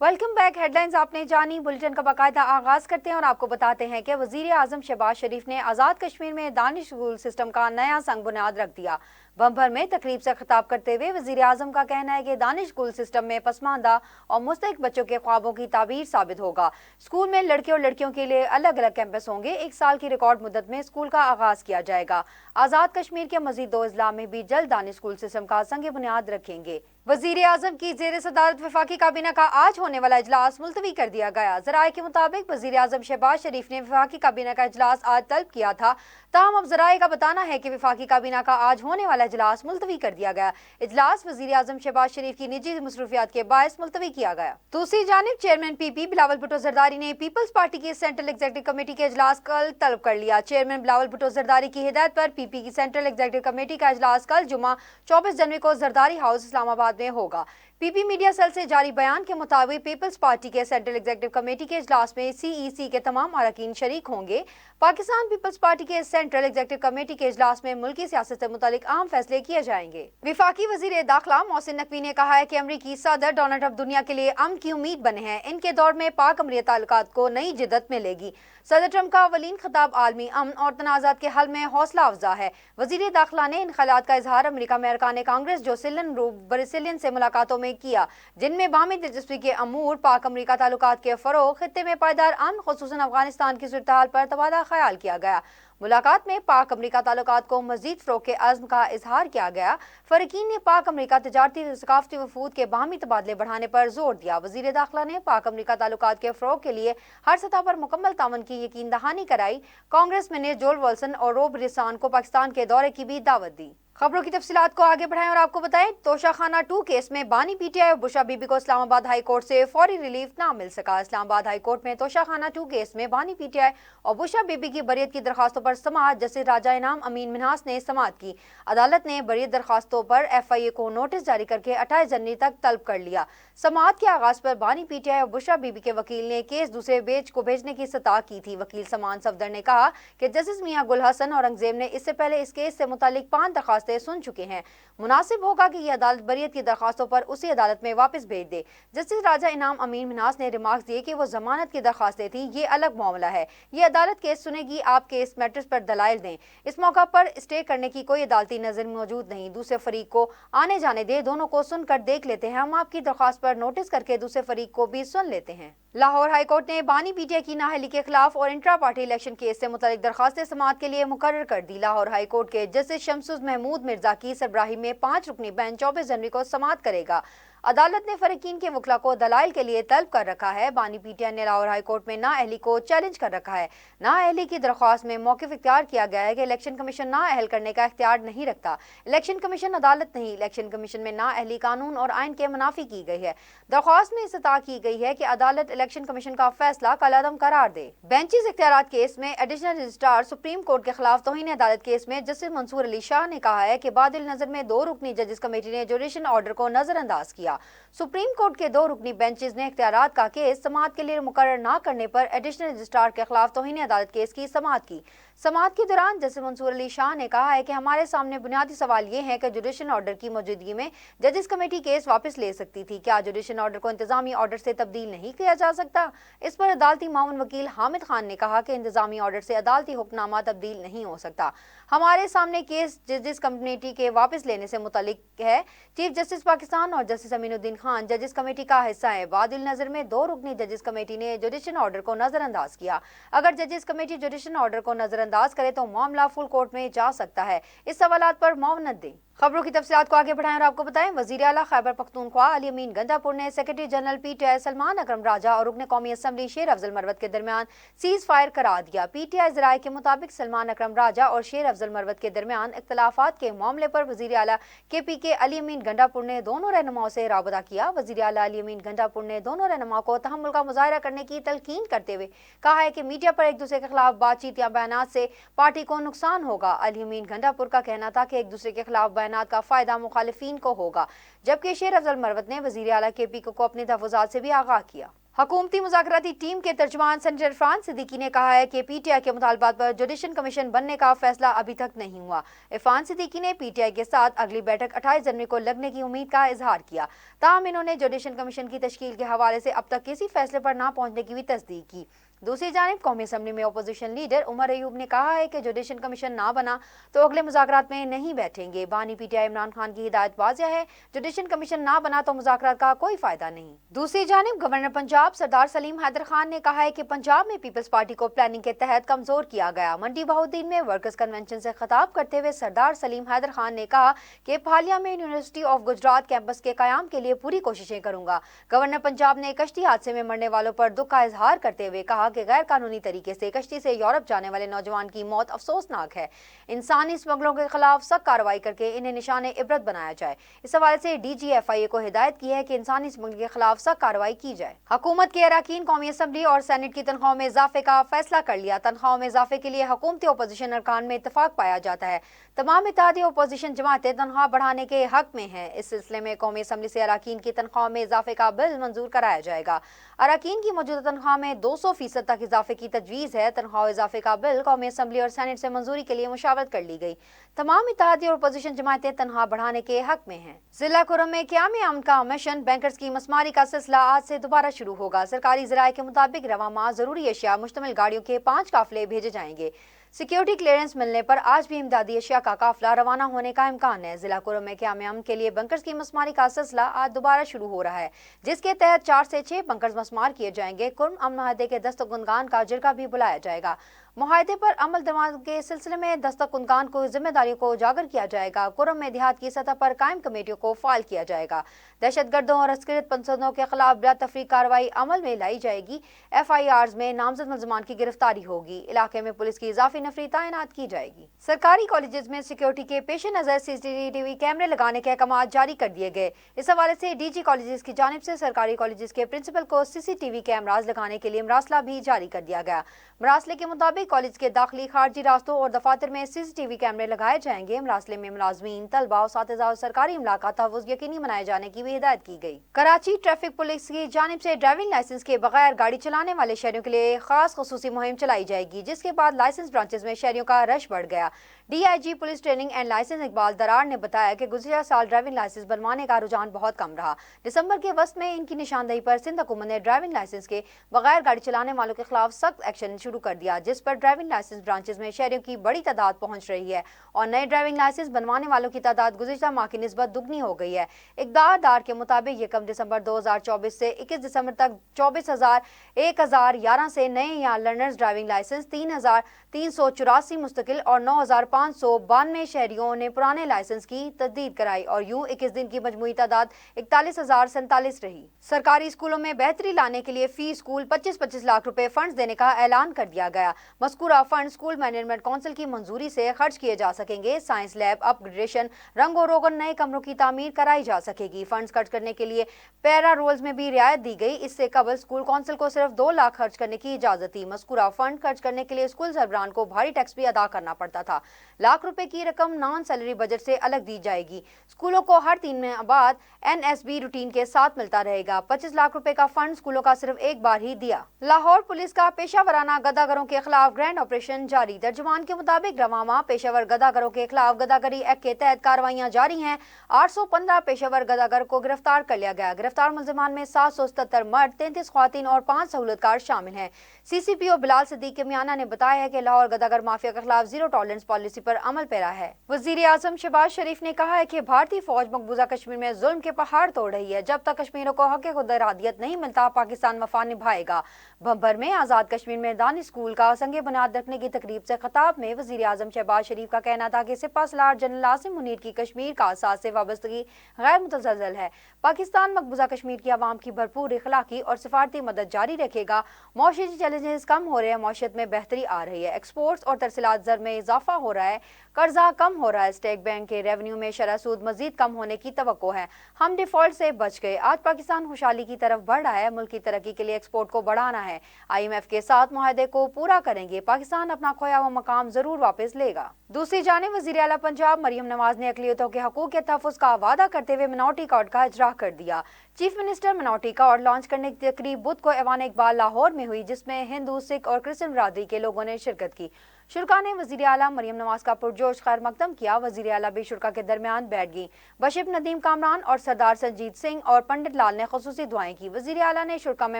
Welcome back. Headlines आपने जानी। Bulletin का बाकायदा आगाज करते हैं और आपको बताते हैं कि वजीर आजम शहबाज शरीफ ने आज़ाद कश्मीर में दानिश स्कूल सिस्टम का नया संग बुनियाद रख दिया। बम्पर में तकरीब से खिताब करते हुए वजीर आजम का कहना है कि दानिश स्कूल सिस्टम में पसमानदा और मुस्तहिक बच्चों के ख्वाबों की ताबीर साबित होगा। स्कूल में लड़के और लड़कियों के लिए अलग अलग कैंपस होंगे। 1 साल की रिकॉर्ड मुद्दत में स्कूल का आगाज किया जाएगा। आज़ाद कश्मीर के मजीद 2 अजला में भी जल्द दानिश स्कूल सिस्टम का संग बुनियाद रखेंगे। वजीर आजम की जेर सदारत वफाकी काबीना का आज होने वाला इजलास मुलतवी कर दिया गया। जराये के मुताबिक वजीर आजम शहबाज शरीफ ने वफाकी काबीना का इजलास आज तलब किया था, ताहम अब जराये का बताना है कि वफाकी काबीना का आज होने वाला इजलास मुलतवी कर दिया गया। इजलास वजीर आजम शहबाज शरीफ की निजी मसरूफियात के बायस मुलतवी किया गया। दूसरी जानिब चेयरमैन पीपी बिलावल भुट्टो जरदारी ने पीपल्स पार्टी की सेंट्रल एग्जीक्यूटिव कमेटी के इजलास कल तलब कर लिया। चेयरमैन बिलावल भुट्टो जरदारी की हिदायत पर पीपी की सेंट्रल एग्जीक्यूटिव कमेटी का इजलास कल जुमा 24 जनवरी को जरदारी हाउस इस्लामाबाद में होगा। पीपी मीडिया सेल से जारी बयान के मुताबिक पीपल्स पार्टी के सेंट्रल एग्जीक्यूटिव कमेटी के इजलास में सीईसी के तमाम अरकान शरीक होंगे। पाकिस्तान पीपल्स पार्टी के सेंट्रल एग्जीक्यूटिव कमेटी के इजलास में मुल्की सियासत से मुतालिक अहम फैसले किए जाएंगे। वफाकी वजीर दाखिला मोहसिन नकवी ने कहा है कि अमरीकी सदर डोनाल्ड ट्रंप दुनिया के लिए अमन की उम्मीद बने हैं। इनके दौर में पाक अमरीकी ताल्लुकात को नई जिद्दत मिलेगी। सदर ट्रंप का अवलीन खिताब आलमी अमन और तनाज़ात के हल में हौसला अफजा है। वजीर दाखिला ने इन ख्यालात का इजहार अमरीका में अरकान कांग्रेस जो सिलन ब्रिसिलियन से मुलाकातों में किया, जिनमें बाहमी दिलचस्पी के अमूर पाक अमरीका ताल्लुकात के फरोग, खित्ते में पायदार अमन, खुसूसन अफगानिस्तान की सूरत हाल पर तबादला ख्याल किया गया। मुलाकात में पाक अमरीका ताल्लुकात को मजीद फरोग के अज़्म का इजहार किया गया। फरीकीन ने पाक अमरीका तजारती और सकाफती वफूद के बाहमी तबादले बढ़ाने पर जोर दिया। वजीर दाखिला ने पाक अमरीका ताल्लुकात के फरोग के लिए हर सतह पर मुकम्मल तावन की यकीन दहानी कराई। कांग्रेस में ने जोल वॉल्सन और रोब रिसान को पाकिस्तान के दौरे की भी दावत दी। खबरों की तफसीलात को आगे बढ़ाएं और आपको बताएं, तोशाखाना 2 केस में बानी पीटीआई और बुशरा बीबी को इस्लामाबाद हाई कोर्ट से फौरी रिलीफ ना मिल सका। इस्लामाबाद हाई कोर्ट में तोशाखाना 2 केस में बानी पीटीआई और बुशरा बीबी की बरियत की दरखास्तों पर समाअत जस्टिस राजा इनाम अमीन मिन्हास ने समाअत की। अदालत ने बरियत दरखास्तों पर FIA को नोटिस जारी करके 28 जनवरी तक तलब कर लिया। समाअत के आगाज पर बानी पीटीआई और बुशरा बीबी के वकील ने केस दूसरे बेंच को भेजने की सताह की थी। वकील समान सफदर ने कहा कि जस्टिस मियां गुल हसन औरंगजेब ने इससे पहले इस केस से मुतालिक 5 दरखास्तें सुन चुके हैं। मुनासिब होगा कि यह अदालत बरियत की दरखास्तों पर उसी अदालत में वापस भेज दे। जस्टिस राजा इनाम अमीन मिन्हास ने रिमार्क्स दिए कि वो जमानत की दरखास्तें थी, ये अलग मामला है। ये अदालत केस सुनेगी, आप केस मैटर्स पर दलाइल दें। इस मौका पर स्टे करने की कोई अदालती नजर मौजूद नहीं। दूसरे फरीक को आने जाने दे, दोनों को सुनकर देख लेते हैं। हम आपकी दरखास्त पर नोटिस करके दूसरे फरीक को भी सुन लेते हैं। लाहौर हाई कोर्ट ने बानी पीटीआई की नाअहली के खिलाफ और इंट्रा पार्टी इलेक्शन केस से मुतालिक दरखास्तें समाअत के लिए मुकर्रर कर दी। लाहौर हाई कोर्ट के जस्टिस शमसुज महमूद मिर्जा की सरबराही में 5 रुकनी बेंच 24 जनवरी को समाअत करेगा। अदालत ने फरीकीन के वकला को दलाइल के लिए तलब कर रखा है। बानी पीटीआई ने लाहौर हाई कोर्ट में नाअहली को चैलेंज कर रखा है। नाअहली की दरख्वास्त में मौक़िफ़ इख्तियार किया गया है कि इलेक्शन कमीशन नाअहल करने का इख्तियार नहीं रखता। इलेक्शन कमीशन अदालत नहीं। इलेक्शन कमीशन में नाअहली कानून और आइन के मुनाफी की गई है। दरख्वास्त में इस्तता की गई है कि अदालत इलेक्शन कमीशन का फैसला कलअदम करार दे। बेंचेस इख्तियारात केस में एडिशनल रजिस्ट्रार सुप्रीम कोर्ट के खिलाफ तौहीन अदालत केस में जस्टिस मंसूर अली शाह ने कहा है कि बादिल नजर में 2 रुकनी जजेस कमेटी ने जुडिशल ऑर्डर को नजरअंदाज किया। सुप्रीम कोर्ट के 2 रुकनी बेंचेस ने इख्तियारात का केस समाअत के लिए मुकर्रर न करने पर एडिशनल रजिस्ट्रार के खिलाफ तौहीन अदालत केस की समाअत की। समाअत के दौरान जस्टिस मंसूर अली शाह ने कहा है कि हमारे सामने बुनियादी सवाल ये है कि जुडिशल ऑर्डर की मौजूदगी में जजेस कमेटी केस वापस ले सकती थी। क्या जुडिशल ऑर्डर को इंतजामी ऑर्डर से तब्दील नहीं किया जा सकता? इस पर अदालती मामून वकील हामिद खान ने कहा कि इंतजामी ऑर्डर से अदालती हुक्मनामा तब्दील नहीं हो सकता। हमारे सामने केस जजेस कमेटी के वापस लेने से मुतालिक है। चीफ जस्टिस पाकिस्तान और जस्टिस अमीनुद्दीन खान जजेस कमेटी का हिस्सा है। बादिल नजर में 2 रुकनी जजेस कमेटी ने जुडिशल ऑर्डर को नजरअंदाज किया। अगर जजेस कमेटी जुडिशल ऑर्डर को नजरअंदाज करे तो मामला फुल कोर्ट में जा सकता है। इस सवालात पर मौनत दें। खबरों की तफसीलात को आगे बढ़ाएं और आपको बताएं, वजीर आला खैबर पख्तूनख्वा अली अमीन गंडापुर ने सेक्रेटरी जनरल पीटीआई सलमान अकरम राजा और रुकन कौमी असम्बली शेर अफजल मरवत के दरमियान सीज फायर करार दिया। पीटीआई जराये के मुताबिक सलमान अकरम राजा और शेर अफजल मरवत के दरमियान इख्तलाफात के मामले पर वजीर आला KP के अली अमीन गंडापुर ने दोनों रहनुमाओं से राबता किया। वजीर आला अली अमीन गंडापुर ने दोनों रहनुमाओं को तहम्मुल का मुजाहरा करने की तलकीन करते हुए कहा है कि मीडिया पर एक दूसरे के खिलाफ बातचीत या बयानात से पार्टी को नुकसान होगा। अली अमीन गंडापुर का कहना था कि एक दूसरे के खिलाफ बयानात का फायदा मुखालिफिन को होगा, जबकि शेर अफजल मरवत ने वजीर आला KP को अपने तहफ़्फ़ुज़ात से भी आगाह किया। हुकूमती मुज़ाकराती टीम के तर्जुमान सेनेटर इरफान सिद्दीकी ने कहा है कि पीटीआई के मुतालबात पर जुडिशल कमीशन बनने का फैसला अभी तक नहीं हुआ। इरफान सिद्दीकी ने पीटीआई के साथ अगली बैठक 28 जनवरी को लगने की उम्मीद का इजहार किया। ताहम इन्होंने जुडिशल कमीशन की तश्कील के हवाले से अब तक किसी फैसले पर ना पहुंचने की भी तस्दीक की। दूसरी जानिब कौमी असम्बली में अपोजिशन लीडर उमर अयूब ने कहा है कि जुडिशल कमीशन ना बना तो अगले मुज़ाकरात में नहीं बैठेंगे। बानी पीटीआई इमरान खान की हिदायत वाज़ेह है, जुडिशल कमीशन ना बना तो मुज़ाकरात का कोई फायदा नहीं। दूसरी जानिब गवर्नर पंजाब सरदार सलीम हैदर खान ने कहा है कि पंजाब में पीपल्स पार्टी को प्लानिंग के तहत कमजोर किया गया। मंडी बहाउद्दीन में वर्कर्स कन्वेंशन से खिताब करते हुए सरदार सलीम हैदर खान ने कहा कि फालिया में यूनिवर्सिटी ऑफ गुजरात कैंपस के कयाम के लिए पूरी कोशिशें करूंगा। गवर्नर पंजाब ने कश्ती हादसे में मरने वालों पर दुख का इजहार करते हुए कहा कि गैर कानूनी तरीके से कश्ती से यूरोप जाने वाले नौजवान की मौत अफसोसनाक है। इंसानी स्मगलों के खिलाफ सख्त कार्रवाई करके इन्हें निशाने इबरत बनाया जाए। इस हवाले से DGFIA को हिदायत की है कि इंसानी स्मगलिंग के खिलाफ सख्त कार्रवाई की जाए। हुकूमत के अरकान कौमी असम्बली और सेनेट की तनख्वाहों में इजाफे का फैसला कर लिया। तनख्वाहों में इजाफे के लिए हुकूमती अपोजिशन अरकान में इत्तफाक पाया जाता है। तमाम इत्तेहादी अपोजिशन जमातें तनख्वाह बढ़ाने के हक में हैं। इस सिलसिले में कौमी असम्बली से अरकान की तनख्वाह में इजाफे का बिल मंजूर कराया जाएगा। अरकान की मौजूदा तनख्वाह में 200% तक इजाफे की तजवीज़ है। तनख्वाह इजाफे का बिल कौमी असम्बली और सेनेट से मंजूरी के लिए मुशावरत कर ली गई। तमाम इत्तेहादी और अपोजिशन जमातें तनख्वाह बढ़ाने के हक में हैं। जिला कुरम में क़याम अमन का मिशन बैंकर्स की मसमारी का सिलसिला आज से दोबारा शुरू होगा। सरकारी ज़राए के मुताबिक रवा माह ज़रूरी अशिया मुश्तमिल गाड़ियों के 5 काफिले भेजे जाएंगे। सिक्योरिटी क्लियरेंस मिलने पर आज भी इमदादी अशिया का काफिला रवाना होने का इम्कान है। जिला कुरम में क़याम अमन के लिए बंकर्स की मसमारी का सिलसिला आज दोबारा शुरू हो रहा है, जिसके तहत 4 से 6 बंकर्स मसमार किए जाएंगे। कुरम अमन माहदे के दस्तकुनगान का जिरगा भी बुलाया जाएगा। मुआहदे पर अमल दरामद के सिलसिले में दस्तकुनगान को जिम्मेदारियों को उजागर किया जाएगा। कुरम में देहात की सतह पर कायम कमेटियों को फाल किया जाएगा। दहशतगर्दों और अस्करित पंसदों के खिलाफ बिला तफरीक कार्रवाई अमल में लाई जाएगी। FIRs में नामजद मुलजमान की गिरफ्तारी होगी। इलाके में पुलिस की इजाफी नफरी तैनात की जाएगी। सरकारी कॉलेजेस में सिक्योरिटी के पेश नजर CCTV कैमरे लगाने के अहकाम जारी कर दिए गए। इस हवाले से DG कॉलेजेस की जानिब से सरकारी कॉलेजेस के प्रिंसिपल को CCTV कैमराज लगाने के लिए मरासला भी जारी कर दिया गया। मरासले के मुताबिक कॉलेज के दाखिली खारजी रास्तों और दफातर में CCTV कैमरे लगाए जाएंगे। मरासले में मुलाजमीन, तलबा, उस्ताद और सरकारी इमला का तहफ़्फ़ुज़ यकीनी बनाए जाने की भी हिदायत की गई। कराची ट्रैफिक पुलिस की जानिब से ड्राइविंग लाइसेंस के बगैर गाड़ी चलाने वाले शहरियों के लिए खास खसूसी मुहिम चलाई जाएगी, जिसके बाद लाइसेंस ब्रांचेस में शहरियों का रश बढ़ गया। DIG police training and licence Iqbal Darar ने बताया कि गुज़िश्ता साल ड्राइविंग लाइसेंस बनवाने का रुझान बहुत कम रहा। दिसंबर के वस्त में इनकी निशानदेही पर सिंध हुकूमत ने ड्राइविंग लाइसेंस के बगैर गाड़ी चलाने वालों के खिलाफ सख्त एक्शन शुरू कर दिया, जिस पर ड्राइविंग लाइसेंस ब्रांचेस में शहरियों की बड़ी तादाद पहुंच रही है और नए ड्राइविंग लाइसेंस बनवाने वालों की तादाद गुज़िश्ता माह की निस्बत दुगनी हो गई है। इक़दार दार के मुताबिक 1 दिसंबर 2024 से 21 दिसंबर तक 24,011 से नए या लर्नर्स ड्राइविंग लाइसेंस, 3,384 मुस्तकिल और 9,592 शहरियों ने पुराने लाइसेंस की तजदीद कराई और यूं 21 दिन की मजमूई तादाद 41,047 रही। सरकारी स्कूलों में बेहतरी लाने के लिए फी स्कूल 25-25 लाख रुपए फंड्स देने का ऐलान कर दिया गया। मज़कूरा फंड स्कूल मैनेजमेंट काउंसिल की मंजूरी से खर्च किए जा सकेंगे। साइंस लैब अपग्रेडेशन, रंगो रोगन, नए कमरों की तामीर कराई जा सकेगी। फंड्स खर्च करने के लिए पैरा रोल्स में भी रियायत दी गई। इससे कबल स्कूल काउंसिल को सिर्फ 2 लाख खर्च करने की इजाजत थी। मज़कूरा फंड खर्च करने के लिए स्कूल सरबराहान को भारी टैक्स भी अदा करना पड़ता था। लाख रुपए की रकम नॉन सैलरी बजट से अलग दी जाएगी। स्कूलों को हर 3 महीने बाद NSB रूटीन के साथ मिलता रहेगा। 25 लाख रुपए का फंड स्कूलों का सिर्फ एक बार ही दिया। लाहौर पुलिस का पेशावराना गदागरों के खिलाफ ग्रैंड ऑपरेशन जारी। तर्जुमान के मुताबिक रवामा पेशावर गदागरों के खिलाफ गदागरी एक्ट के तहत कार्रवाइयां जारी हैं। 815 पेशावर गदागर को गिरफ्तार कर लिया गया। गिरफ्तार मुलजमान में 777 मर्द, 33 ख्वातीन और 5 सहूलतकार शामिल हैं। CCPO बिलाल सिद्दीक मियाना ने बताया है कि लाहौर गदागर माफिया के खिलाफ जीरो टॉलरेंस पॉलिसी पर अमल पैरा है। वजीर आजम शहबाज शरीफ ने कहा है कि भारतीय फौज मकबूजा कश्मीर में जुल्म के पहाड़ तोड़ रही है। जब तक कश्मीरियों को हक खुद इरादियत नहीं मिलता, पाकिस्तान मफाद निभाएगा। बम्बर में आजाद कश्मीर में दानिश स्कूल का संगे बुनियाद रखने की तकरीब से खिताब में वजीर आजम शहबाज शरीफ का कहना था कि सिपा सलार जनरल आसिम मुनीर की कश्मीर का असास से वाबस्तगी गैर मुतज़लज़ल है। पाकिस्तान मकबूजा कश्मीर की आवाम की भरपूर इखलाकी और सिफारती मदद जारी रखेगा। मौशरी चैलेंजेस कम हो रहे हैं, मौशत में बेहतरी आ रही है, एक्सपोर्ट्स और तरसीलात ज़र में इजाफा हो रहा है। है, कर्जा कम हो रहा है, स्टेट बैंक के रेवेन्यू में शरह सूद मजीद कम होने की तवक्को है, हम डिफॉल्ट से बच गए, आज पाकिस्तान खुशहाली की तरफ बढ़ रहा है, मुल्क की तरक्की के लिए एक्सपोर्ट को बढ़ाना है, IMF के साथ मुआहदे को पूरा करेंगे, पाकिस्तान अपना खोया हुआ मकाम जरूर वापस लेगा। दूसरी जानिब वज़ीर आला पंजाब मरियम नवाज ने अक़लियतों के हकूक़ के तहफ़्फ़ुज़ का वादा करते हुए मिनॉरिटी कार्ड का इजरा कर दिया। Chief minister minority card launch करने की तकरीब बुध को ऐवान इकबाल लाहौर में हुई, जिसमें हिंदू, सिख और क्रिश्चियन बरादरी के लोगों ने शिरकत की। शुरका ने वज़ीर आला मरियम नवाज का पुरजोश खैर मकदम किया। वज़ीर आला भी शुरका के दरमियान बैठ गई। बशीर नदीम कामरान और सरदार संजीत सिंह और पंडित लाल ने खुसूसी दुआएं की। वज़ीर आला ने शुरका में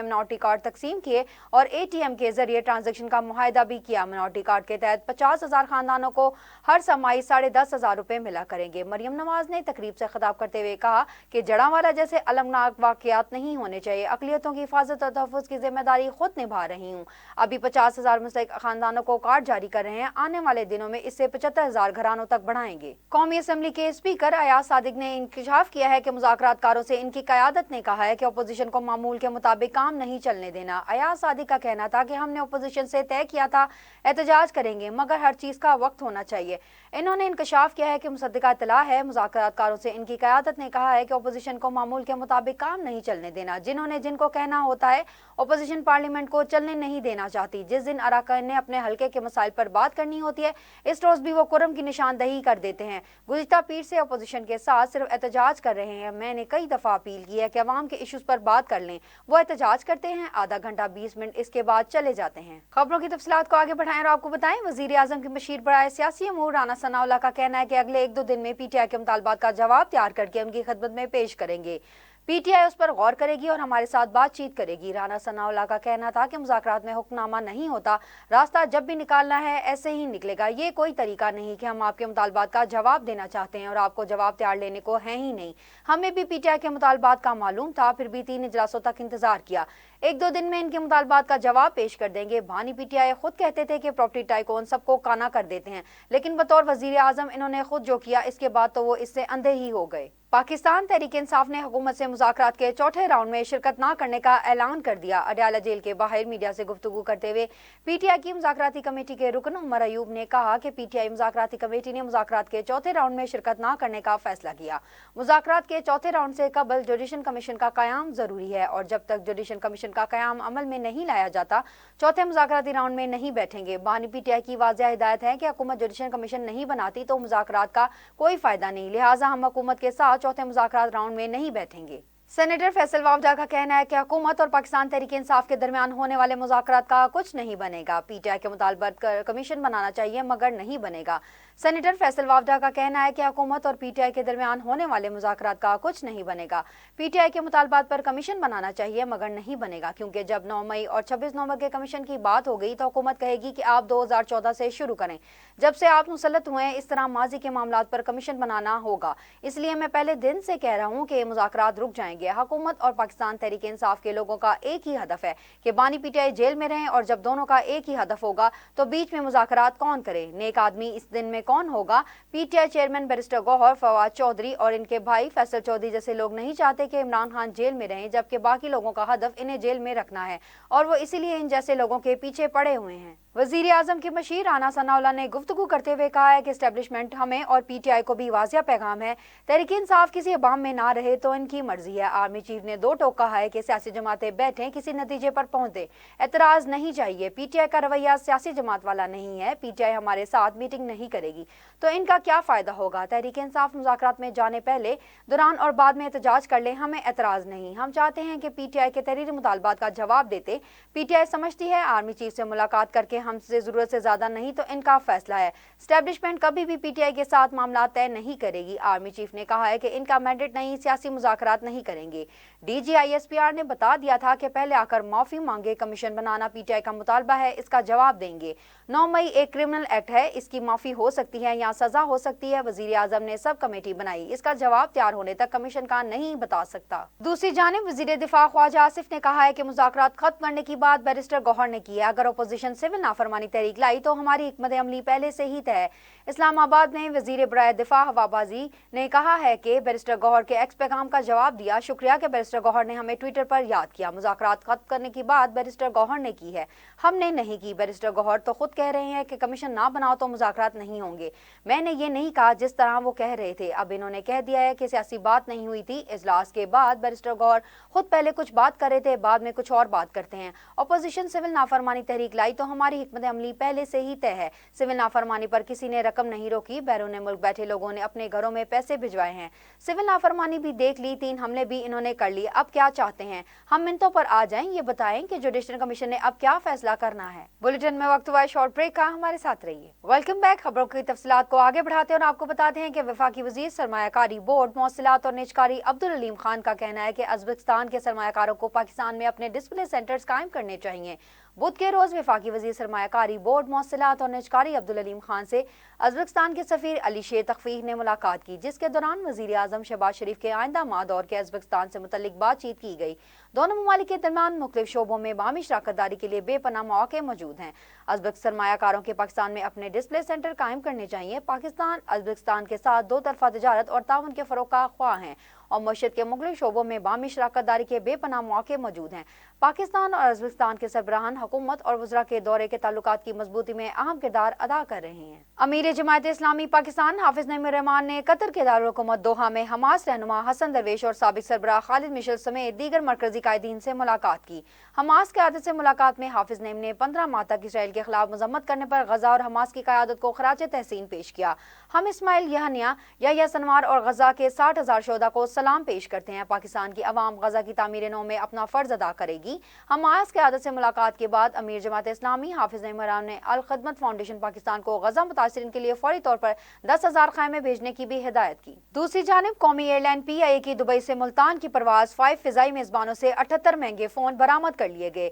मिनॉरिटी कार्ड तकसीम किए और ATM के जरिए ट्रांजेक्शन का मुआहिदा भी किया। मिनॉरिटी कार्ड के तहत 50,000 खानदानों को हर समाई 10,500 रुपए मिला करेंगे। मरियम नवाज ने तकरीब से खिताब करते हुए कहा कि जड़ावाला जैसे अलमनाक वाक़यात नहीं होने चाहिए। अक़लियतों की हिफाजत और तहफ़्फ़ुज़ की जिम्मेदारी खुद निभा रही हूँ। अभी 50,000 मुस्तहिक़ खानदानों को कार्ड जारी कर रहे हैं, आने वाले दिनों में इससे 75,000 घरानों तक बढ़ाएंगे। कौमी असम्बली के स्पीकर अयाज सादिक ने इंकशाफ किया है कि मुज़ाकरातकारों से इनकी क़यादत ने कहा है कि अपोजिशन को मामूल के मुताबिक काम नहीं चलने देना। अयाज सादिक का कहना था कि हमने अपोजिशन से तय किया था एहतजाज करेंगे, मगर हर चीज़ का वक्त होना चाहिए। इन्होंने इंकशाफ किया है कि मुसद्दिका इत्तला है, मुज़ाकरातकारों से इनकी क़यादत ने कहा है कि अपोजिशन को मामूल के मुताबिक काम नहीं चलने देना। जिनको कहना होता है अपोजिशन पार्लियामेंट को चलने नहीं देना चाहती। जिस दिन अरकान ने अपने हल्के के मसाइल पर बात करनी होती है, इस रोज भी वो कुर्म की निशानदही कर देते हैं। गुज़िश्ता पीर से अपोजिशन के साथ सिर्फ एहतजाज कर रहे हैं। मैंने कई दफा अपील की है कि अवाम के इश्यूज पर बात कर लें, वो एहतजाज करते हैं, आधा घंटा 20 मिनट, इसके बाद चले जाते हैं। खबरों की तफसीलात को आगे बढ़ाएं और आपको बताएं, वजीर आजम की मशीर बराए सियासी अमूर राना सनाउल्लाह का कहना है कि अगले 1-2 दिन में PTI के मुतालबात का जवाब तैयार करके उनकी खिदमत में पेश करेंगे। PTI उस पर गौर करेगी और हमारे साथ बातचीत करेगी। राना सनाउल्लाह का कहना था कि मुज़ाकरात में हुक्मनामा नहीं होता, रास्ता जब भी निकालना है ऐसे ही निकलेगा। ये कोई तरीका नहीं कि हम आपके मुतालबात का जवाब देना चाहते हैं और आपको जवाब तैयार लेने को है ही नहीं। हमें भी PTI के मुतालबात का मालूम था, फिर भी 3 इजलासों तक इंतजार किया। 1-2 दिन में इनके मुतालबात का जवाब पेश कर देंगे। बानी PTI खुद कहते थे कि प्रॉपर्टी टाइकून सबको काना कर देते हैं, लेकिन बतौर वजीर आजम इन्होंने खुद जो किया, इसके बाद तो वो इससे अंधे ही हो गए। पाकिस्तान तहरीक इंसाफ ने हुकूमत से मुज़ाकरात के चौथे राउंड में शिरकत न करने का ऐलान कर दिया। अडयाला जेल के बाहर मीडिया से गुफ्तगू करते हुए PTI की मुज़ाकराती कमेटी के रुकन उमर अयूब ने कहा कि PTI मुज़ाकराती कमेटी ने मुज़ाकरात के चौथे राउंड में शिरकत न करने का फैसला किया। मुज़ाकरात के चौथे राउंड से कबल जुडिशल कमीशन का क़याम जरूरी है और जब तक जुडिशल कमीशन का क़याम अमल में नहीं लाया जाता, चौथे मुज़ाकराती राउंड में नहीं बैठेंगे। बानी PTI की वाज़ेह हिदायत है कि हुकूमत जुडिशल कमीशन नहीं बनाती तो मुज़ाकरात का कोई फायदा नहीं, लिहाजा हम हुकूमत के साथ चौथे मुज़ाकरात राउंड में नहीं बैठेंगे। सेनेटर फैसल वावडा का कहना है कि हुकूमत और पाकिस्तान तहरीक इंसाफ के दरमियान होने वाले मुज़ाकरात का कुछ नहीं बनेगा। PTI के मुतालबात कमीशन बनाना चाहिए मगर नहीं बनेगा। सेनेटर फैसल वावडा का कहना है कि हुकूमत और PTI के दरमियान होने वाले मुज़ाकरात का कुछ नहीं बनेगा। PTI के मुतालबात पर कमीशन बनाना चाहिए मगर नहीं बनेगा, क्योंकि जब 9 मई और 26 नवंबर के कमीशन की बात हो गई तो हुकूमत कहेगी कि आप 2014 से शुरू करें। जब से आप मुसल्लत हुए हैं, इस तरह माजी के मामलात पर कमीशन बनाना होगा। इसलिए मैं पहले दिन से कह रहा हूँ कि मुज़ाकरात रुक जाएंगे। हुकूमत और पाकिस्तान तहरीक इंसाफ के लोगों का एक ही हदफ है कि बानी PTI जेल में रहें, और जब दोनों का एक ही हदफ होगा तो बीच में मुज़ाकरात कौन करे? नेक आदमी इस दिन में कौन होगा? PTI chairman barrister Gohar, Fawad Chaudhry और इनके भाई फैसल चौधरी जैसे लोग नहीं चाहते कि इमरान खान जेल में रहें, जबकि बाकी लोगों का हदफ इन्हें जेल में रखना है और वो इसीलिए इन जैसे लोगों के पीछे पड़े हुए हैं। वजीर आजम की मशीर राना सनाउल्लाह ने गुफ्तगू करते हुए कहा है कि एस्टेब्लिशमेंट हमें और PTI को भी वाज़िया पैगाम है, तहरीक इंसाफ किसी अबाम में ना रहे तो इनकी मर्जी है। आर्मी चीफ ने 2 टोक कहा है कि सियासी जमातें बैठें, किसी नतीजे पर पहुंचे, एतराज नहीं चाहिए। PTI का रवैया सियासी जमात वाला नहीं है। PTI हमारे साथ मीटिंग नहीं करेगी तो इनका क्या फायदा होगा? तहरीक इंसाफ मुज़ाकरात में जाने पहले, दौरान और बाद में एहतजाज कर ले, हमें एतराज नहीं। हम चाहते हैं कि PTI के तहरीरी मुतालबात का जवाब देते। PTI समझती है आर्मी चीफ से मुलाकात करके हमसे जरूरत से ज्यादा नहीं तो इनका फैसला है। एस्टेब्लिशमेंट कभी भी PTI के साथ मामला तय नहीं करेगी। आर्मी चीफ ने कहा है कि इनका मैंडेट नहीं, सियासी मुज़ाकरात नहीं करेंगे। DG ISPR ने बता दिया था कि पहले आकर माफी मांगे, कमीशन बनाना PTI का मुतालबा है, इसका जवाब देंगे। 9 मई एक क्रिमिनल एक्ट है, इसकी माफी हो सकती है या सजा हो सकती है। वजीर आजम ने सब कमेटी बनाई, इसका जवाब तैयार होने तक कमीशन का नहीं बता सकता। दूसरी जानिब वजीर दिफा ख्वाजा आसिफ ने कहा है कि मुज़ाकरात खत्म करने की बात बैरिस्टर गौहर ने की है। अगर अपोजिशन सिविल नाफिज नाफरमानी तहरीक लाई तो हमारी हिकमत अमली पहले से ही तय है। इस्लामाबाद में वजीर बराए दिफा हवाबाजी ने कहा है कि बैरिस्टर गौहर के एक्स पैगाम का जवाब दिया। शुक्रिया कि बैरिस्टर गौहर ने हमें ट्विटर पर याद किया। मुज़ाकरात खत्म करने की बात बैरिस्टर गौहर ने की है, हमने नहीं की। बैरिस्टर गौहर तो खुद कह रहे हैं कि कमीशन ना बनाओ तो मुज़ाकरात नहीं होंगे। मैंने ये नहीं कहा जिस तरह वो कह रहे थे। अब इन्होंने कह दिया है कि सियासी बात नहीं हुई थी। इजलास के बाद बैरिस्टर गौहर खुद पहले कुछ बात कर रहे थे, बाद में कुछ और बात करते हैं। अपोजिशन सिविल नाफरमानी तहरीक लाई तो हमारी हिकमत अमली पहले से ही तय है। सिविल नाफरमानी पर किसी ने रकम नहीं रोकी। बैरून मुल्क बैठे लोगों ने अपने घरों में पैसे भिजवाए हैं। सिविल नाफरमानी भी देख ली, 3 हमले भी इन्होंने कर लिए। अब क्या चाहते हैं? हम मिनटों पर आ जाएं, ये बताएं कि जुडिशल कमीशन ने अब क्या फैसला करना है। बुलेटिन में वक्त हुआ शॉर्ट ब्रेक का, हमारे साथ रहिए। Welcome back. खबरों की तफसीलात को आगे बढ़ाते हैं और आपको बताते हैं कि वफाकी वजीर सरमायाकारी बोर्ड मौसलात और निजकारी अब्दुल अलीम खान का कहना है कि उज़्बेकिस्तान के सरमायाकारों को पाकिस्तान में अपने डिस्प्ले सेंटर्स कायम करने चाहिए। बुध के रोज वफाकी वजीर सरमायाकारी बोर्ड मौसलात और निजकारी अब्दुल अलीम खान से उज़्बेकिस्तान के सफीर अली शेर तखफीफ ने मुलाकात की, जिसके दौरान वजीर आजम शहबाज शरीफ के आइंदा माह दौर के उज़्बेकिस्तान से मुतल्लिक बातचीत की गई। दोनों ममालिक के दरमियान मुख्तलिफ शोबों में बाहमी शराकतदारी के लिए बेपनाह मौके मौजूद हैं। उज़्बेक सरमायाकारों के पाकिस्तान में अपने डिस्प्ले सेंटर कायम करने चाहिए। पाकिस्तान उज़्बेकिस्तान के साथ दो तरफा तजारत और ताउन के फरोग का ख्वाह है और मशरक़ के मुख्तलिफ शोबों में बाहमी शराकतदारी के बेपनाह मौके मौजूद हैं। पाकिस्तान और उज़्बेकिस्तान के सरबराहान हुकूमत और वज़रा के दौरे के ताल्लुकात की मजबूती में अहम किरदार अदा कर रहे हैं। अमीर जमात इस्लामी पाकिस्तान हाफिज नईम रहमान ने कतर के दारुल हुकूमत दोहा में हमास रहनुमा हसन दरवेश और साबिक सरबराह खालिद मिशल समेत दीगर मरकजी कायदीन से मुलाकात की। हमास की क़यादत से मुलाकात में हाफिज नईम ने 15 माह तक इसराइल के खिलाफ मजम्मत करने पर गजा और हमास की क़यादत को खराज तहसीन पेश किया। हम इस्माइल यहनिया या सनवार और गजा के 60,000 शोहदा को सलाम पेश करते हैं। पाकिस्तान की अवाम गजा की तामीर नौ में अपना फर्ज अदा करेगी। हमास की क़यादत से मुलाकात के बाद अमीर जमात इस्लामी हाफिज नईम ने अल खिदमत फाउंडेशन पाकिस्तान को गजा मुतासिरीन के लिए फौरी तौर पर 10,000 खैमे भेजने की भी हिदायत की। दूसरी जानिब कौमी एयरलाइन PIA की दुबई से मुल्तान की परवाज 5 फिजाई मेजबानों से 78 महंगे फोन बरामद कर लिए गए।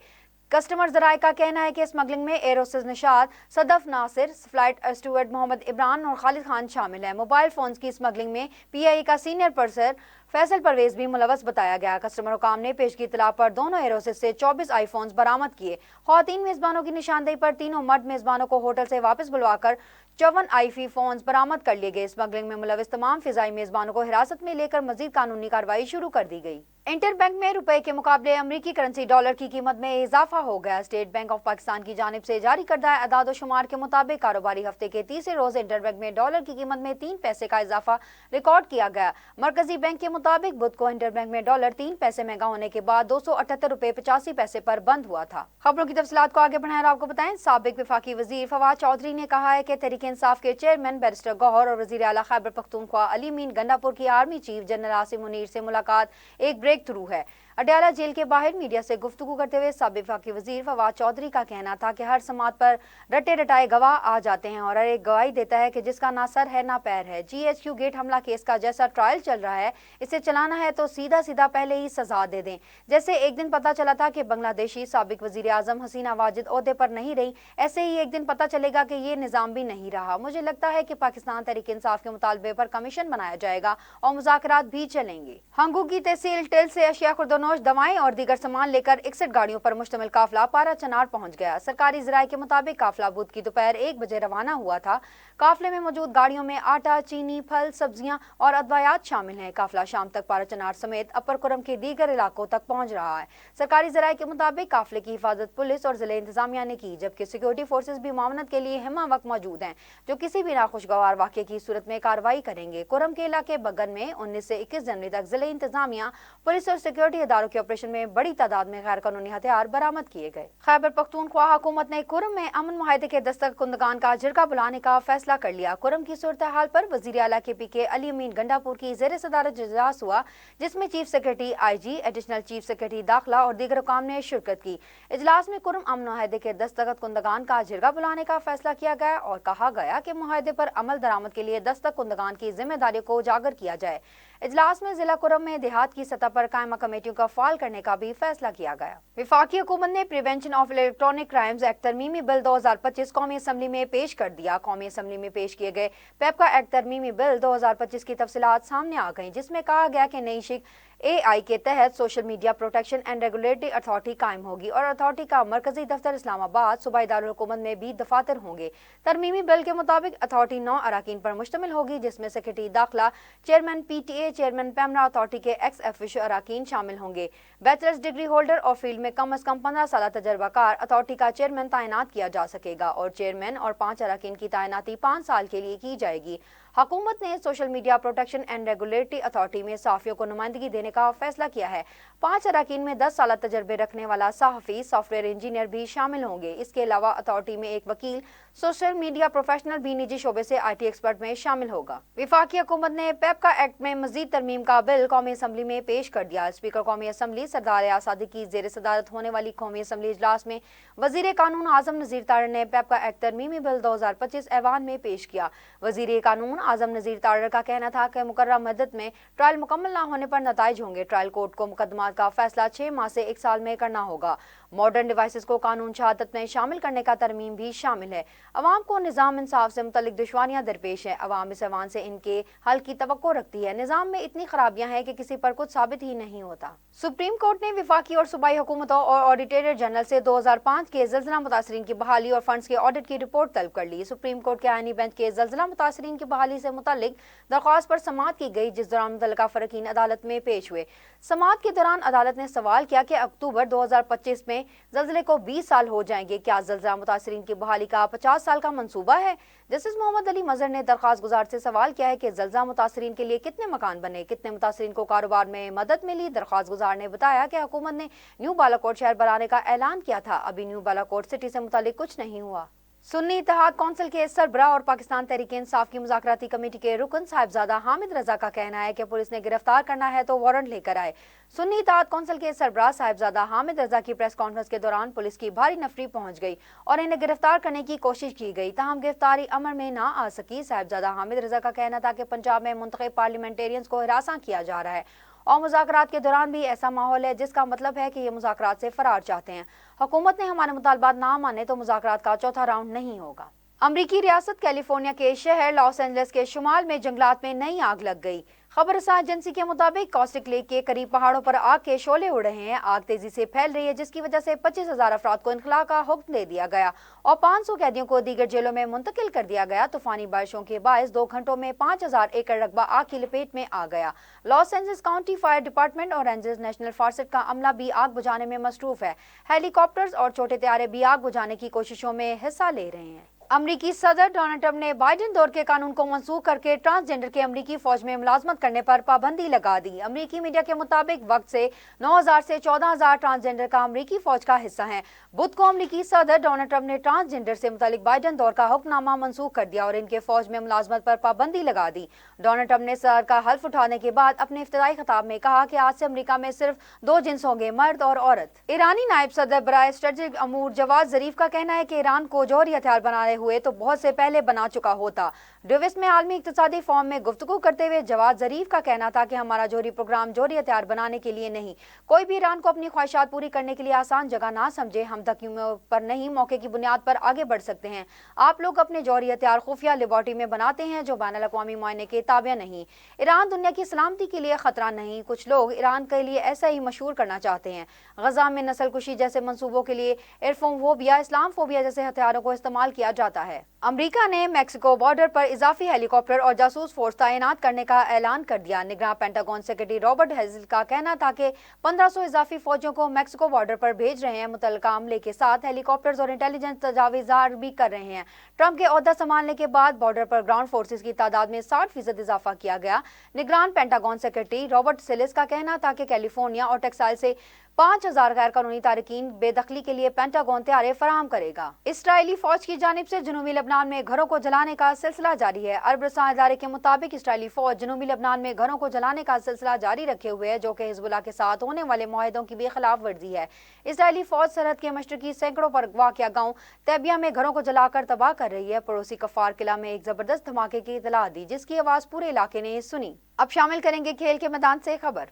कस्टमर ज़राए का कहना है कि स्मगलिंग में एरोसिस निशाद, सदफ नासिर, फ्लाइट स्टूवर्ड मोहम्मद इमरान और खालिद खान शामिल हैं। मोबाइल फोन्स की स्मगलिंग में PIA का सीनियर पर्सन फैसल परवेज भी मुलवस बताया गया। कस्टमर हुकाम ने पेश की इतला पर दोनों एरोसिस से 24 आईफोन्स बरामद किए। ख्वातीन मेजबानों की निशानदेही पर तीनों मर्द मेजबानों को होटल से वापस बुलवाकर 54 आईफी फोन्स बरामद कर लिए गए। स्मगलिंग में मुलविस तमाम फिजाई मेजबानों को हिरासत में लेकर मजीद कानूनी कार्रवाई शुरू कर दी गई। इंटरबैंक में रुपए के मुकाबले अमरीकी करेंसी डॉलर की कीमत में इजाफा हो गया। स्टेट बैंक ऑफ पाकिस्तान की जानिब से जारी करदा अदाद शुमार के मुताबिक कारोबारी हफ्ते के तीसरे रोज इंटरबैंक में डॉलर की कीमत में 3 पैसे का इजाफा रिकॉर्ड किया गया। मरकजी बैंक के मुताबिक बुध को इंटरबैंक में डॉलर 3 पैसे महंगा होने के बाद 278 रुपए 85 पैसे पर बंद हुआ था। खबरों की तफसीलात को आगे बढ़ाएं और आपको बताएं, साबिक वफाकी वजीर फवाद चौधरी ने कहा है कि तहरीक इंसाफ के चेयरमैन बैरिस्टर गौहर और वजीर आला खैबर पख्तूनख्वा अली मीन गंडापुर की army chief general Asim Munir से मुलाकात एक ब्रेक थ्रू है। अडयाला जेल के बाहर मीडिया से गुफ्तगू करते हुए साबिक वफाकी वजीर फवाद चौधरी का कहना था कि हर समात पर रटे रटाए गवाह आ जाते हैं और हर एक गवाही देता है कि जिसका ना सर है ना पैर है। GHQ गेट हमला केस का जैसा ट्रायल चल रहा है, इसे चलाना है तो सीधा सीधा पहले ही सजा दे दें। जैसे एक दिन पता चला था कि बांग्लादेशी साबिक वजीर आजम हसीना वाजिद ओहदे पर नहीं रही, ऐसे ही एक दिन पता चलेगा कि ये निज़ाम भी नहीं रहा। मुझे लगता है कि पाकिस्तान तहरीक इंसाफ के मुतालबे पर कमीशन बनाया जाएगा और मुज़ाकरात भी चलेंगे। हंगू की तहसील टिल से अशिया खुर्दनोश, दवाएं और दीगर सामान लेकर 61 गाड़ियों पर मुश्तमिल काफिला पारा चनार पहुंच गया। सरकारी ज़राए के मुताबिक काफिला बुध की दोपहर 1 बजे रवाना हुआ था। काफिले में मौजूद गाड़ियों में आटा, चीनी, फल, सब्जियां और अदवायात शामिल हैं। काफिला शाम तक पारा चनार समेत अपर कुरम के दीगर इलाकों तक पहुंच रहा है। सरकारी ज़राए के मुताबिक काफिले की हिफाजत पुलिस और जिले इंतजामिया ने की, जबकि सिक्योरिटी फोर्सेज भी मामनत के लिए हिमा वक्त मौजूद हैं, जो किसी भी नाखुशगवार वाक़े की सूरत में कार्रवाई करेंगे। कुरम के इलाके बगन में 19 से 21 जनवरी तक जिले इंतजामिया, पुलिस और सिक्योरिटी इदारों के ऑपरेशन में बड़ी तादाद में गैर कानूनी हथियार बरामद किए गए। खैबर पख्तूनख्वा हुकूमत ने कुरम में अमन मुआहदे के दस्तखत कुंदगान का जिरगा बुलाने का फैसला कर लिया। कुरम की सूरत हाल पर वजीर आला के PK अली अमीन गंडापुर की ज़ेर सदारत इजलास हुआ, जिसमें chief secretary IG, additional chief secretary दाखिला और दीगर हुकाम ने शिरकत की। इजलास में कुरम अमन मुआहदे के दस्तखत कुंदगान का जिरगा बुलाने का फैसला किया गया और कहा गया कि मुआहदे पर अमल दरामद के लिए दस्तखत कुंदगान की जिम्मेदारी को उजागर किया जाए। इजलास में जिला कुरम में देहात की सतह पर कायमा कमेटियों का फाल करने का भी फैसला किया गया। वफाकी हुकूमत ने prevention of electronic crimes act तरमीमी बिल 2025 कौमी असम्बली में पेश कर दिया। कौमी असम्बली में पेश किए गए पेपका एक्ट तरमीमी बिल 2025 की तफसीलात सामने आ गई, जिसमें कहा गया कि नई शिक AI के तहत social media protection and regulatory authority कायम होगी और अथॉरिटी का मरकजी दफ्तर इस्लामाबाद, सूबाई दारुल हुकूमत में भी दफातर होंगे। तरमीमी बिल के मुताबिक अथॉरिटी 9 अराकीन पर मुश्तमिल होगी, जिसमें सेक्रेटरी दाखिला, chairman PTA, chairman PEMRA, authority के एक्स ऑफिशियो अराकीन शामिल होंगे। बैचलर्स डिग्री होल्डर और फील्ड में कम अज कम 15 साल तजर्बाकार अथॉरिटी का चेयरमैन तैनात किया जा सकेगा और चेयरमैन और 5 अराकीन की तैनाती 5 साल के लिए की जाएगी। हुकूमत ने social media protection and regulatory authority में सहाफ़ियों को नुमाइंदगी देने का फैसला किया है। 5 अराकीन में 10 साल तजर्बे रखने वाला सहाफ़ी, सॉफ्टवेयर इंजीनियर भी शामिल होंगे। इसके अलावा अथॉरिटी में एक वकील, सोशल मीडिया प्रोफेशनल भी निजी शोबे से IT एक्सपर्ट में शामिल होगा। वफाकी हुकूमत ने पेपका एक्ट में मजीद तरमीम का बिल कौमी असम्बली में पेश कर दिया। स्पीकर कौमी असम्बली सरदार आसादी की जेर सदारत होने वाली कौमी असम्बली इजलास में वजीर कानून आजम नज़ीर तारड़ ने पेपका एक्ट तरमीमी बिल 2025 ऐवान में पेश किया। वजीर कानून आजम नज़ीर तारड़ का कहना था कि मुकर्रर मदत में ट्रायल मुकम्मल न होने पर नताइज होंगे। ट्रायल कोर्ट को मुकदमात का फैसला 6 माह से 1 साल में करना होगा। मॉडर्न डिवाइसेस को कानून शहादत में शामिल करने का तरमीम भी शामिल है। अवाम को निज़ाम इंसाफ से मुतल्लिक दुश्वारियां दरपेश है। अवाम इस ऐवान से इनके हल की तवक्को रखती है। निज़ाम में इतनी खराबियां हैं कि किसी पर कुछ साबित ही नहीं होता। सुप्रीम कोर्ट ने वफाकी और सूबाई हुकूमतों और ऑडिटर जनरल से 2005 के ज़लज़ला मुतासरीन की बहाली और फंड्स के ऑडिट की रिपोर्ट तलब कर ली। सुप्रीम कोर्ट के आईनी बेंच के ज़लज़ला मुतासरीन की बहाली से मुतल्लिक दरख्वास्त पर समाअत की गई, जिस दौरान मुतल्लिका फ़रकीन अदालत में पेश हुए। समाअत के दौरान अदालत ने सवाल किया कि अक्टूबर 2025 में ज़लज़ले को 20 साल हो जाएंगे, क्या ज़लज़ला मुतासरीन की बहाली का 50 साल का मंसूबा है? जस्टिस मोहम्मद अली मजहर ने दरख्वास्त गुजार से सवाल किया है कि ज़लज़ला मुतासरीन के लिए कितने मकान बने, कितने मुतासरीन को कारोबार में मदद मिली। दरख्वास्त गुजार ने बताया कि हुकूमत ने न्यू बालाकोट शहर बनाने का ऐलान किया था, अभी न्यू बालाकोट सिटी से मुतालिक कुछ नहीं हुआ। सुन्नी इत्तेहाद कौंसिल के सरबराह और पाकिस्तान तहरीक इंसाफ की मुज़ाकराती कमेटी के रुकन साहिबजादा हामिद रजा का कहना है कि पुलिस ने गिरफ्तार करना है तो वारंट लेकर आए। सुन्नी इत्तेहाद कौंसिल के सरबराह साहिबजादा हामिद रजा की प्रेस कॉन्फ्रेंस के दौरान पुलिस की भारी नफरी पहुंच गई और इन्हें गिरफ्तार करने की कोशिश की गई, ताहम गिरफ्तारी अमल में ना आ सकी। साहिबजादा हामिद रजा का कहना था कि पंजाब में मुंतखब पार्लियामेंटेरियंस को हिरासा किया जा रहा है और मुज़ाकरात के दौरान भी ऐसा माहौल है जिसका मतलब है कि ये मुज़ाकरात से फरार चाहते हैं। हुकूमत ने हमारे मुतालबात ना माने तो मुज़ाकरात का चौथा राउंड नहीं होगा। अमरीकी रियासत कैलिफोर्निया के शहर लॉस एंजल्स के शुमाल में जंगलात में नई आग लग गई। खबरसां एजेंसी के मुताबिक कॉस्टिक लेक के करीब पहाड़ों पर आग के शोले उड़ रहे हैं। आग तेजी से फैल रही है, जिसकी वजह से 25,000 अफराद को इनखला का हुक्म दे दिया गया और 500 कैदियों को दीगर जेलों में मुंतकिल कर दिया गया। तूफानी बारिशों के बायस 2 घंटों में 5,000 एकड़ रकबा आग की लपेट में आ गया। Los Angeles county fire department और एंजल्स नेशनल फॉरेस्ट का अमला भी आग बुझाने में मसरूफ है। हेलीकॉप्टर्स और छोटे तैयारे भी आग बुझाने की कोशिशों में हिस्सा ले रहे हैं। अमरीकी सदर डोनाल्ड ट्रंप ने बाइडेन दौर के कानून को मंसूख करके ट्रांसजेंडर के अमरीकी फौज में मुलाजमत करने पर पाबंदी लगा दी। अमरीकी मीडिया के मुताबिक वक्त से 9,000 से 14,000 ट्रांसजेंडर का अमरीकी फौज का हिस्सा हैं। बुध को अमरीकी सदर डोनाल्ड ट्रंप ने ट्रांसजेंडर से मुतालिक बाइडेन दौर का हुक्मनामा मंसूख कर दिया और इनके फौज में मुलाजमत पर पाबंदी लगा दी। डोनाल्ड ट्रंप ने सदर का हल्फ उठाने के बाद अपने इफ्तिताई खिताब में कहा कि आज से अमरीका में सिर्फ 2 जिन्स होंगे, मर्द और औरत। ईरानी नायब सदर बराए स्ट्रेटेजिक अमूर जवाद जरीफ का कहना है कि ईरान को जौहरी हथियार बनाए हुए तो बहुत से पहले बना चुका होता। डेविस में आलमी इक्तिसादी फोरम में गुफ्तगू करते हुए जवाद जरीफ का कहना था कि हमारा जौहरी प्रोग्राम जौहरी हथियार बनाने के लिए नहीं, कोई भी ईरान को अपनी ख्वाहिशात पूरी करने के लिए आसान जगह ना समझे। हम धमकियों पर नहीं, मौके की बुनियाद पर आगे बढ़ सकते हैं। आप लोग अपने जौहरी हथियार खुफिया लेबॉर्टरी में बनाते हैं जो बैनुल अक़वामी मुआयने के ताबिया नहीं। ईरान दुनिया की सलामती के लिए खतरा नहीं, कुछ लोग ईरान के लिए ऐसा ही मशहूर करना चाहते हैं। गजा में नस्ल कुशी जैसे मंसूबों के लिए एयरफोमोबिया, इस्लामफोबिया जैसे हथियारों को इस्तेमाल किया जाता है। अमेरिका ने मैक्सिको बॉर्डर पर इजाफी हेलीकॉप्टर और जासूस फोर्स तैनात करने का ऐलान कर दिया। निगरान पेंटागन सेक्रेटरी रॉबर्ट हेजल का कहना था कि 1500 इजाफी फौजियों को मैक्सिको बॉर्डर पर भेज रहे हैं। मुतल्लिका अमले के साथ हेलीकॉप्टर्स और इंटेलिजेंस तजावीज़ात भी कर रहे हैं। ट्रंप के ओहदा संभालने के बाद बॉर्डर पर ग्राउंड फोर्सेज की तादाद में 60% इजाफा किया गया। निगरान पेंटागन सेक्रेटरी रॉबर्ट सिलिस का कहना था कि कैलिफोर्निया और टेक्सास से 5,000 गैर कानूनी तारकीन बेदखली के लिए पेंटागन तैयारे फराहम करेगा। इसराइली फौज की जानिब से जनूबी लेबनान में घरों को जलाने का सिलसिला जारी है। अरब रसां इदारे के मुताबिक इसराइली फौज जनूबी लेबनान में घरों को जलाने का सिलसिला जारी रखे हुए है, जो कि हिजबुल्लाह के साथ होने वाले मुआहदों की भी खिलाफ वर्जी है। इसराइली फौज सरहद के मशरकी सैकड़ों पर वाक़िया गांव तैबिया में घरों को जलाकर तबाह कर रही है। पड़ोसी कफार किला में एक जबरदस्त धमाके की इतला दी, जिसकी आवाज पूरे इलाके ने सुनी। अब शामिल करेंगे खेल के मैदान से खबर।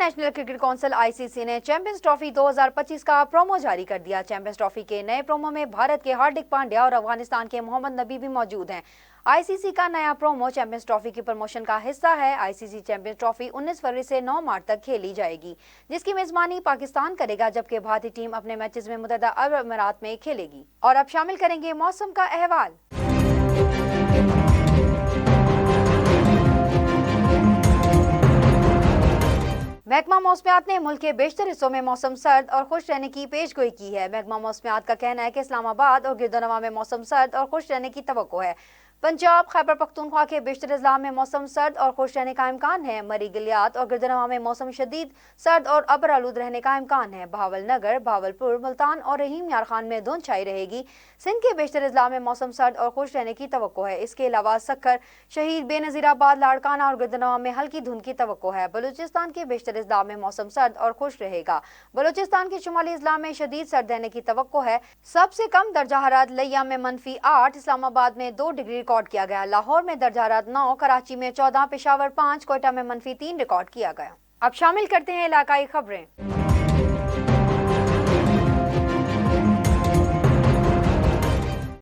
इंटरनेशनल क्रिकेट काउंसिल आईसीसी ने चैंपियंस ट्रॉफी 2025 का प्रोमो जारी कर दिया। चैंपियंस ट्रॉफी के नए प्रोमो में भारत के हार्दिक पांड्या और अफगानिस्तान के मोहम्मद नबी भी मौजूद हैं। आईसीसी का नया प्रोमो चैंपियंस ट्रॉफी की प्रमोशन का हिस्सा है। आईसीसी चैंपियंस ट्रॉफी 19 फरवरी से 9 मार्च तक खेली जाएगी, जिसकी मेजबानी पाकिस्तान करेगा, जबकि भारतीय टीम अपने मैचेस में मुत्तहदा अरब अमीरात में खेलेगी। और अब शामिल करेंगे मौसम का अहवाल। महकमा मौसमियात ने मुल्क के बेशतर हिस्सों में मौसम सर्द और खुश रहने की पेशगोई की है। महकमा मौसमियात का कहना है कि इस्लामाबाद और गिरदोनवा में मौसम सर्द और खुश रहने की तवक्को है। पंजाब, खैबर पख्तूनख्वा के बेशतर अजला में मौसम सर्द और खुश रहने का इम्कान है। मरी गलियात और गिरदोनवा में मौसम शदीद सर्द और अबर आलूद रहने का इम्कान है। बहावलनगर, भावलपुर, मुल्तान और रहीम यार खान में धुंध छाई रहेगी। सिंध के बेशतर अजला में मौसम सर्द और खुश रहने की तवक्को है। इसके अलावा सक्खर, शहीद, बेनज़ीराबाद, लाड़काना और गिरदोनवा में हल्की धुंध की तवक्को है। बलूचिस्तान के बेशतर अजला में मौसम सर्द और खुश रहेगा। बलूचिस्तान के शुमाली अजला में शदीद सर्द रहने की तवक्को है। सबसे कम दर्जा हरारत लिया में -8, इस्लामाबाद में 2 डिग्री रिकॉर्ड किया गया। लाहौर में दर्जा हरारत 9, कराची में 14, पेशावर 5, कोयटा में -3 रिकॉर्ड किया गया। अब शामिल करते हैं इलाकाई खबरें।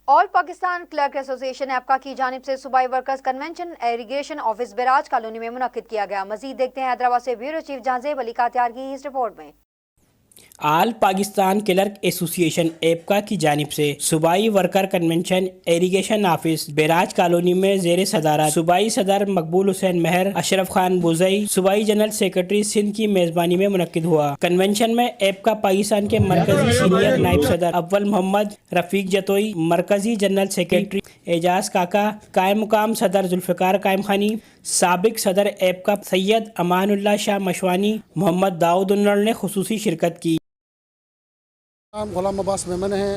ऑल पाकिस्तान क्लर्क एसोसिएशन एपका की जानिब से सूबाई workers convention irrigation office barrage colony में मुनक्किद किया गया। मजीद देखते हैं हैदराबाद से ब्यूरो चीफ जहांजेब अली कात्यार की इस रिपोर्ट में। आल पाकिस्तान क्लर्क एसोसिएशन एपका की जानिब से सूबाई worker convention irrigation office barrage colony में जेर सदारत सूबाई सदर मकबूल हुसैन महर, अशरफ खान बुजई, सूबाई जनरल सेक्रेटरी सिंध की मेजबानी में मुनक्किद हुआ। कन्वेंशन में एपका पाकिस्तान के मरकजी सीनियर नायब सदर अव्वल मोहम्मद रफीक जतोई, मरकजी जनरल सेक्रेटरी एजाज काका, कायम मुकाम सदर जुल्फ़िकार कायम खानी, साबिक सदर एपका सैयद अमानुल्लाह शाह मशवानी, मोहम्मद दाऊद उन्नल ने खुसूसी शिरकत की। नाम गुलाम अब्बास मेमन है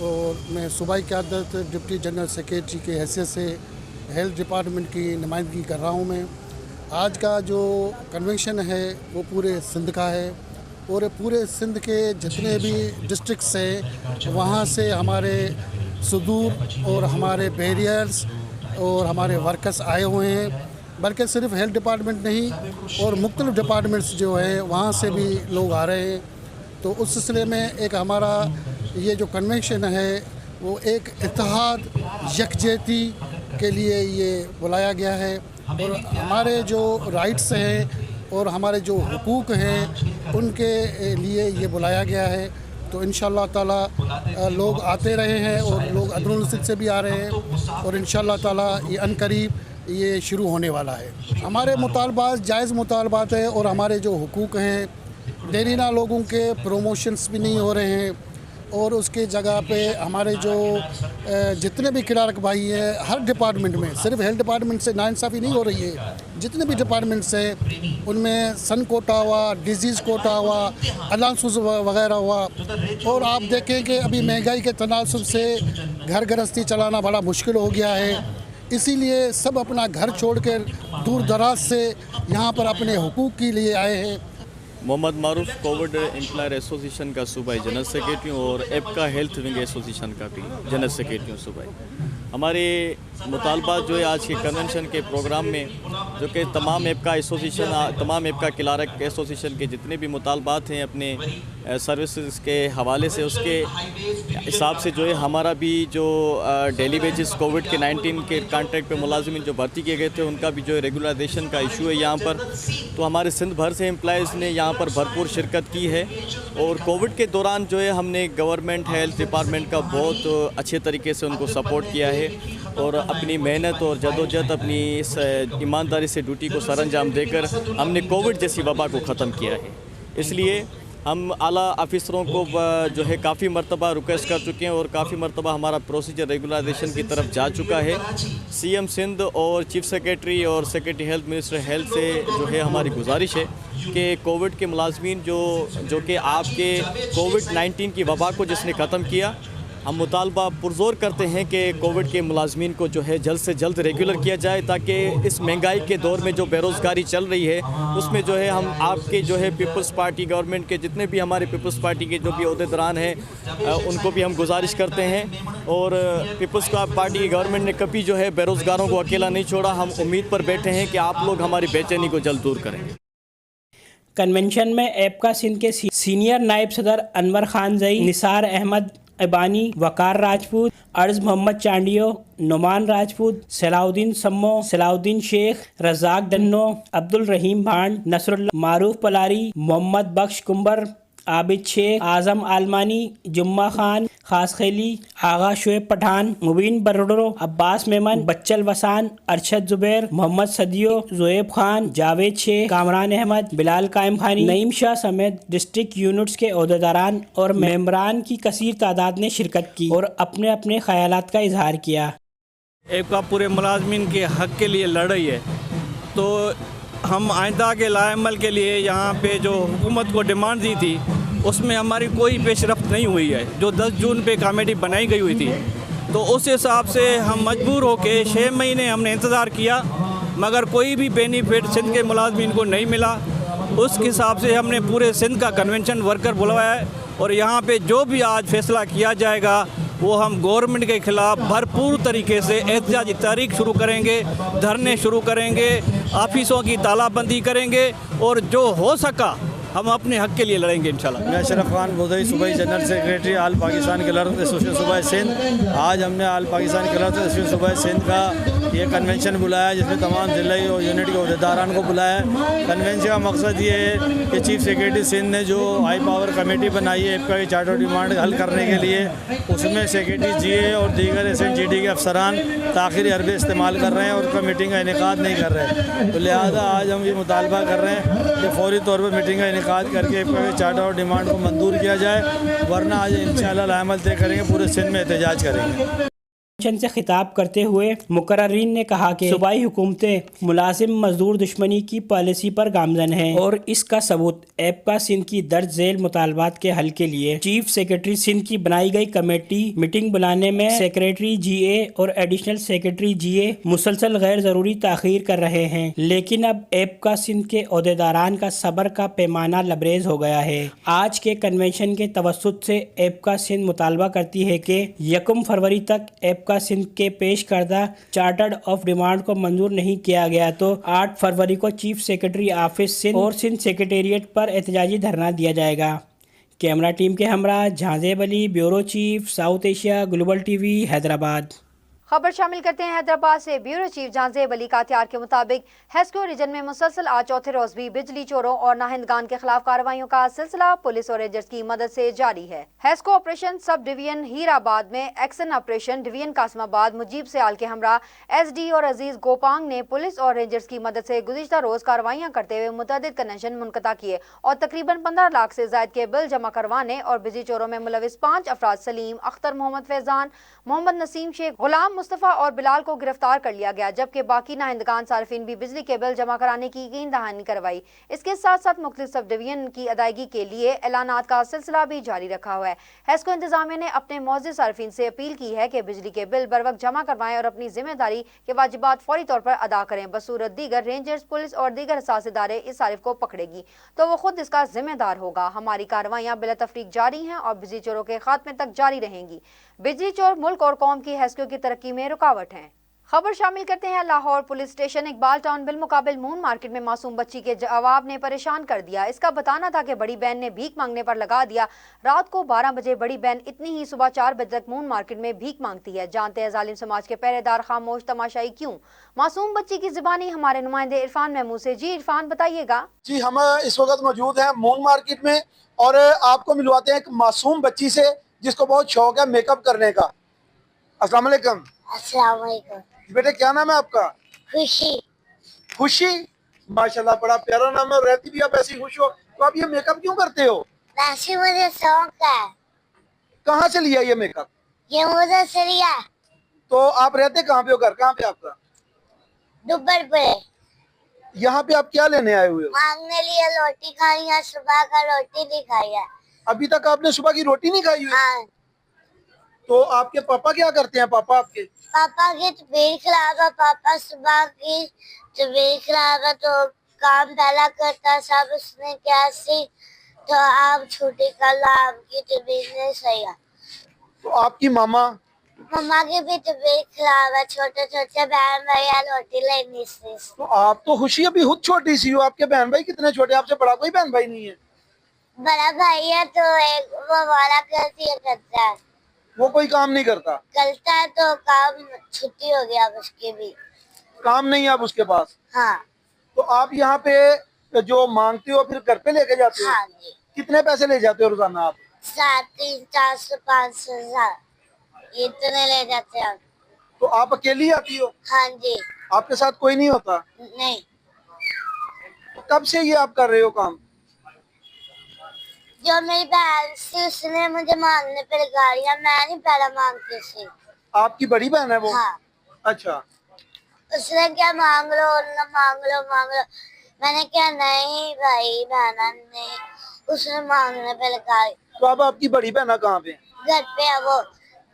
और मैं सूबाई क़यादत डिप्टी जनरल सेक्रेटरी के हैसियत से हेल्थ डिपार्टमेंट की नुमाइंदगी कर रहा हूँ। मैं आज का जो कन्वेंशन है वो पूरे सिंध का है और पूरे सिंध के जितने भी डिस्ट्रिक्ट्स हैं वहाँ से हमारे सुदूर और हमारे बैरियर्स और हमारे वर्कर्स आए हुए हैं, बल्कि सिर्फ हेल्थ डिपार्टमेंट नहीं और मुख्तलिफ डिपार्टमेंट्स जो हैं वहाँ से भी लोग आ रहे हैं। तो उस सिलसिले में एक हमारा ये जो कन्वेंशन है वो एक इत्तेहाद यकजहती के लिए ये बुलाया गया है और हमारे जो राइट्स हैं और हमारे जो हुकूक हैं उनके लिए ये बुलाया गया है। तो इंशाअल्लाह ताला लोग आते रहे हैं और लोग अदरुल सिंध से भी आ रहे हैं और इंशाअल्लाह ताला ये अनकरीब ये शुरू होने वाला है। हमारे मुतालबात जायज़ मुतालबात है और हमारे जो हुकूक हैं, देरीना लोगों के प्रमोशंस भी नहीं हो रहे हैं और उसके जगह पे हमारे जो जितने भी क्लर्क भाई हैं हर डिपार्टमेंट में, सिर्फ हेल्थ डिपार्टमेंट से नाइंसाफ़ी नहीं हो रही है, जितने भी डिपार्टमेंट्स हैं उनमें सन कोटा हुआ, डिजीज़ कोटा हुआ, अलाउंसेस वगैरह हुआ। और आप देखें कि अभी महंगाई के तनासब से घर गृहस्थी चलाना बड़ा मुश्किल हो गया है, इसीलिए सब अपना घर छोड़कर दूर दराज से यहाँ पर अपने हुकूक के लिए आए हैं। मोहम्मद मारूफ कोविड एम्प्लॉयर एसोसिएशन का सूबाई जनरल सेक्रेटरी और एपका हेल्थ विंग एसोसिएशन का भी जनरल सेक्रेटरी हूँ सूबाई। हमारे मुतालबात जो है आज के कन्वेंशन के प्रोग्राम में जो कि तमाम एपका एसोसिएशन, तमाम एपका क्लर्क एसोसिएशन के जितने भी मुतालबात हैं अपने सर्विसेज के हवाले से, उसके हिसाब से जो है हमारा भी जो डेली वेजेस कोविड के 19 के कॉन्ट्रैक्ट पे मुलाजिमिन जो भर्ती किए गए थे उनका भी जो है रेगुलराइजेशन का इशू है यहाँ पर। तो हमारे सिंध भर से एम्प्लॉयज़ ने यहाँ पर भरपूर शिरकत की है और कोविड के दौरान जो है हमने गवर्नमेंट हेल्थ डिपार्टमेंट का बहुत अच्छे तरीके से उनको सपोर्ट किया है और अपनी मेहनत और जदोजहद अपनी इस ईमानदारी से ड्यूटी को सरअंजाम देकर हमने कोविड जैसी वबा को ख़त्म किया है। इसलिए हम आला ऑफिसरों को जो है काफ़ी मरतबा रिक्वेस्ट कर चुके हैं और काफ़ी मरतबा हमारा प्रोसीजर रेगुलराइजेशन की तरफ जा चुका है। सीएम सिंध और चीफ सेक्रेटरी और सेक्रेटरी हेल्थ मिनिस्टर हेल्थ से जो है हमारी गुजारिश है कि कोविड के मुलाजमीन जो कि आपके कोविड 19 की वबा को जिसने ख़त्म किया, हम मुतालबा पुरजोर करते हैं कि कोविड के मुलाजमीन को जो है जल्द से जल्द रेगुलर किया जाए ताकि इस महंगाई के दौर में जो बेरोज़गारी चल रही है उसमें जो है हम आपके जो है पीपल्स पार्टी गवर्नमेंट के जितने भी हमारे पीपल्स पार्टी के जो भी अहदेदारान हैं उनको भी हम गुजारिश करते हैं। और पीपल्स पार्टी की गवर्नमेंट ने कभी जो है बेरोज़गारों को अकेला नहीं छोड़ा। हम उम्मीद पर बैठे हैं कि आप लोग हमारी बेचैनी को जल्द दूर करेंगे। कन्वेंशन में एपका सिंध के सीनियर नायब सदर अनवर खान जई, निसार अहमद इबानी, वकार राजपूत, अर्ज मोहम्मद चांडियो, नुमान राजपूत, सलाउद्दीन सम्मो, सलाउद्दीन शेख, रज़ाक दन्नो, अब्दुल रहीम भांड, नसरुल्लाह, मारूफ पलारी, मोहम्मद बख्श कुंबर, आबिद शेख, आजम आलमानी, जुम्मा खान, खास खेली, आगा शुएब पठान, मुबीन बर्रो, अब्बास मेमन, बच्चल वसान, अरशद जुबैर, मोहम्मद सदियो, जोएब खान, जावेद शेख, कामरान अहमद, बिलाल कायम खानी, नईम शाह समेत डिस्ट्रिक्ट यूनिट्स के अहदेदारान और मेंबरान की कसीर तादाद ने शिरकत की और अपने अपने ख्यालात का इजहार किया। एपका पूरे मुलाजमीन के हक़ के लिए लड़ रही है, तो हम आइंदा के लाएमल के लिए यहाँ पे जो हुकूमत को डिमांड दी थी उसमें हमारी कोई पेशरफ्त नहीं हुई है। जो 10 जून पे कमेटी बनाई गई हुई थी, तो उस हिसाब से हम मजबूर होके 6 महीने हमने इंतज़ार किया, मगर कोई भी बेनिफिट सिंध के मुलाजमीन को नहीं मिला। उस हिसाब से हमने पूरे सिंध का कन्वेंशन वर्कर बुलवाया है और यहाँ पे जो भी आज फैसला किया जाएगा वो हम गवर्नमेंट के ख़िलाफ़ भरपूर तरीके से एहतजाजी तारीख शुरू करेंगे, धरने शुरू करेंगे, ऑफिसों की तालाबंदी करेंगे और जो हो सका हम अपने हक़ के लिए लड़ेंगे इंशाल्लाह। मैं अशरफ खान बुधई, सूबाई जनरल सेक्रेटरी आल पाकिस्तान क्लर्क एसोसिएशन सूबाई सिंध। आज हमने आल पाकिस्तान क्लर्क एसोसिएशन सूबाई सिंध का ये कन्वेंशन बुलाया, जिसमें तमाम ज़िलाई और यूनिट के अहदेदारान को बुलाया है। कन्वेंशन का मकसद ये है कि चीफ सेक्रेटरी सिंध ने जो हाई पावर कमेटी बनाई है एपका की चार्टर डिमांड हल करने के लिए, उसमें सेक्रेटरी GA और दीगर SNGT के अफसरान ताख़िरी हरबे इस्तेमाल कर रहे हैं और उसका मीटिंग का इनेकाद नहीं कर रहे हैं। तो लिहाजा आज हम ये मुतालबा कर रहे हैं कि फौरी तौर पर मीटिंग का इनेकाद करके चार्टर और डिमांड को मंजूर किया जाए, वरना आज इंशाअल्लाह लाएमल तय करेंगे, पूरे सिंध में एहतजाज करेंगे। से खिताब करते हुए मुकर्रिरीन ने कहा कि सूबाई हुकूमतें मुलाजिम मजदूर दुश्मनी की पॉलिसी पर गामजन हैं और इसका सबूत एपका सिंध की दर्ज झेल मुतालबात के हल के लिए चीफ सेक्रेटरी सिंध की बनाई गई कमेटी मीटिंग बुलाने में सेक्रेटरी GA और एडिशनल सेक्रेटरी GA मुसलसल गैर ज़रूरी ताख़ीर कर रहे हैं। लेकिन अब एपका सिंध के अहदेदारान का सब्र का पैमाना लबरेज हो गया है। आज के कन्वेंशन के तवस्सुत से एपका सिंध मुतालबा करती है कि 1 फरवरी तक एपका सिंध के पेश करदा चार्टर्ड ऑफ डिमांड को मंजूर नहीं किया गया तो 8 फरवरी को चीफ सेक्रेटरी ऑफिस सिंध और सिंध सेक्रेटेरिएट पर एहतजाजी धरना दिया जाएगा। कैमरा टीम के हमरा Jahanzeb Ali, bureau chief, South Asia global TV, Hyderabad. खबर शामिल करते हैं हैदराबाद से। ब्यूरो चीफ झांजेब अली का इख्तियार के मुताबिक हेस्को रीजन में मुसलसल आज चौथे रोज भी बिजली चोरों और नाहिंदगान के खिलाफ कार्रवाइयों का सिलसिला पुलिस और रेंजर्स की मदद से जारी है। HESCO operation sub division Hirabad में action operation division Qasimabad Mujeeb Sayal के हमरा SD और अजीज गोपांग ने पुलिस और रेंजर्स की मदद से गुज़िश्ता रोज कार्रवाइयां करते हुए मुतअद्दिद कन्वेंशन मुनक़दा किए और तकरीबन 15 लाख से ज़ायद के बिल जमा करवाने और बिजली चोरों में मुलविस 5 अफराद सलीम अख्तर, मोहम्मद फैजान, मोहम्मद नसीम शेख, गुलाम मुस्तफ़ा और बिलाल को गिरफ्तार कर लिया गया, जबकि बाकी नाहिंदगान सार्फिन भी बिजली के बिल जमा कराने की यकीन दहानी करवाई। इसके साथ साथ मुख्तलिफ सब डिवीजन की अदायगी के लिए ऐलानात का सिलसिला भी जारी रखा हुआ है। हेस्को इंतजामिया ने अपने मौजूद सार्फिन से अपील की है कि बिजली के बिल बर वक्त जमा करवाएं और अपनी जिम्मेदारी के वाजिबात फौरी तौर पर अदा करें। बसूरत दीगर रेंजर्स, पुलिस और दीगर हसास इदारे इस सारिफ को पकड़ेगी तो वो खुद इसका जिम्मेदार होगा। हमारी कार्रवाइयाँ बिला तफरीक जारी हैं और बिजली चोरों के खात्मे तक जारी रहेंगी। बिजली चोर मुल्क और कौम की हेस्को की तरक्की में रुकावट हैं। खबर शामिल करते हैं Lahore police station Iqbal town बिलमुकाबिल मून मार्केट में मासूम बच्ची के जवाब ने परेशान कर दिया। इसका बताना था कि बड़ी बहन ने भीख मांगने पर लगा दिया। रात को 12 बजे बड़ी बहन इतनी ही सुबह 4 बजे तक मून मार्केट में भीख मांगती है। जानते हैं जालिम समाज के पहरेदार खामोश तमाशाई क्यों। मासूम बच्ची की जुबानी हमारे नुमाइंदे इरफान महमूद से। जी इरफान, बताइएगा। जी, हम इस वक्त मौजूद हैं मून मार्केट में और आपको मिलवाते हैं एक मासूम बच्ची से जिसको बहुत शौक है मेकअप करने का। अस्सलाम वालेकुम। अस्सलाम वालेकुम। बेटे, क्या नाम है आपका? खुशी। खुशी, माशाल्लाह बड़ा प्यारा नाम है और रहती भी आप ऐसी खुश हो। तो आप ये मेकअप क्यों करते हो? वैसे मुझे शौक है। कहाँ से लिया ये मेकअप? ये मुझे से लिया। तो आप रहते कहाँ पे हो? घर कहाँ पे आपका? दुब्बर पे। यहाँ पे आप क्या लेने आए हुए हो? मांगने लिए रोटी खाई है, सुबह का रोटी नहीं खाई है। अभी तक आपने सुबह की रोटी नहीं खाई हुई? हाँ। तो आपके पापा क्या करते हैं? पापा आपके? पापा की तबीयत खराब है। पापा सुबह की तबीयत खराब है तो काम पहला करता सब उसने क्या सी तो आप छुट्टी कर ला, आपकी तबीयत नहीं सही है। तो आपकी मामा मम्मा की भी तबीयत खराब है, छोटे छोटे बहन भैया रोटी लेनी से। तो आप तो खुशी अभी खुद छोटी सी हो, आपके बहन भाई कितने छोटे, आपसे बड़ा कोई बहन भाई नहीं है? बड़ा भाई है तो एक वो वाला करता है, वो कोई काम नहीं करता? करता है तो काम छुट्टी हो गया अब उसकी भी। काम नहीं है अब उसके पास? हाँ तो आप यहाँ पे जो मांगते हो फिर घर पे लेके जाते हो? हाँ जी, कितने पैसे ले जाते हो रोजाना आप? 300, 400, 500 इतने ले जाते हैं। तो आप अकेली आती हो? हाँ जी। आपके साथ कोई नहीं होता? नहीं, तो कब से ये आप कर रहे हो काम? जो मेरी बहन थी उसने मुझे मांगने पर गाड़ियाँ, मैं नहीं पहले मांगती थी। आपकी बड़ी बहन है वो? हाँ, अच्छा। उसने क्या मांग लो मांग लो मांग लो, मैंने क्या नहीं भाई बहना नहीं, उसने मांगने पे गाड़ी। तो अब आपकी बड़ी बहन कहाँ पे? घर पे है वो,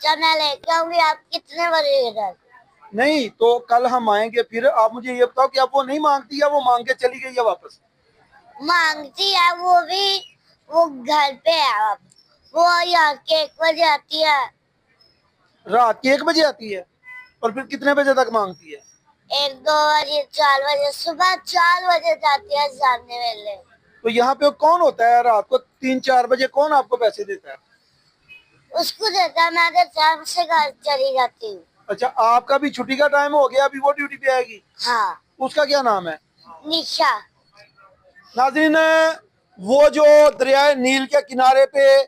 जब मैं लेके आऊंगी। आप कितने बजे इधर? नहीं तो कल हम आएंगे, फिर आप मुझे ये बताओ कि आप वो नहीं मांगती या वो मांग के चली गई है वापस? मांगती है वो भी, वो घर पे है अब, वो यहाँ के 1 बजे आती है। रात के 1 बजे आती है और फिर कितने बजे तक मांगती है? 1, 2 बजे, 4 बजे, सुबह 4 बजे जाती है जाने वेले। तो यहाँ पे कौन होता है रात को 3-4 बजे, कौन आपको पैसे देता है? उसको देता, मैं तो टाइम से घर चली जाती हूँ। अच्छा, आपका भी छुट्टी का टाइम हो गया, अभी वो ड्यूटी पे आएगी? हाँ, उसका क्या नाम है? निशा। नाज़रीन, वो जो दरियाए नील के किनारे पे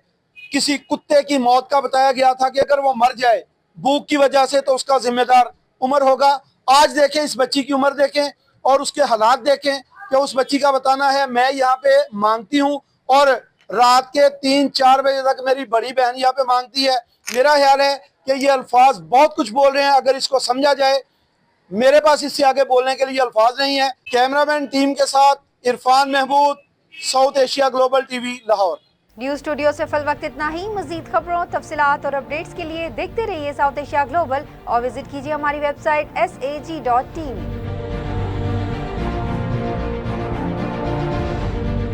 किसी कुत्ते की मौत का बताया गया था कि अगर वो मर जाए भूख की वजह से तो उसका जिम्मेदार उमर होगा। आज देखें इस बच्ची की उम्र देखें और उसके हालात देखें कि उस बच्ची का बताना है मैं यहाँ पे मांगती हूँ और रात के 3-4 बजे तक मेरी बड़ी बहन यहाँ पे मांगती है। मेरा ख्याल है कि ये अल्फाज बहुत कुछ बोल रहे हैं, अगर इसको समझा जाए। मेरे पास इससे आगे बोलने के लिए अल्फाज नहीं है। कैमरामैन टीम के साथ Irfan Mahmood, South Asia global TV, Lahore. News studio से फिल वक्त इतना ही। मजीद खबरों, तफसीलात और अपडेट्स के लिए देखते रहिए साउथ एशिया ग्लोबल और विजिट कीजिए हमारी वेबसाइट sag.tv।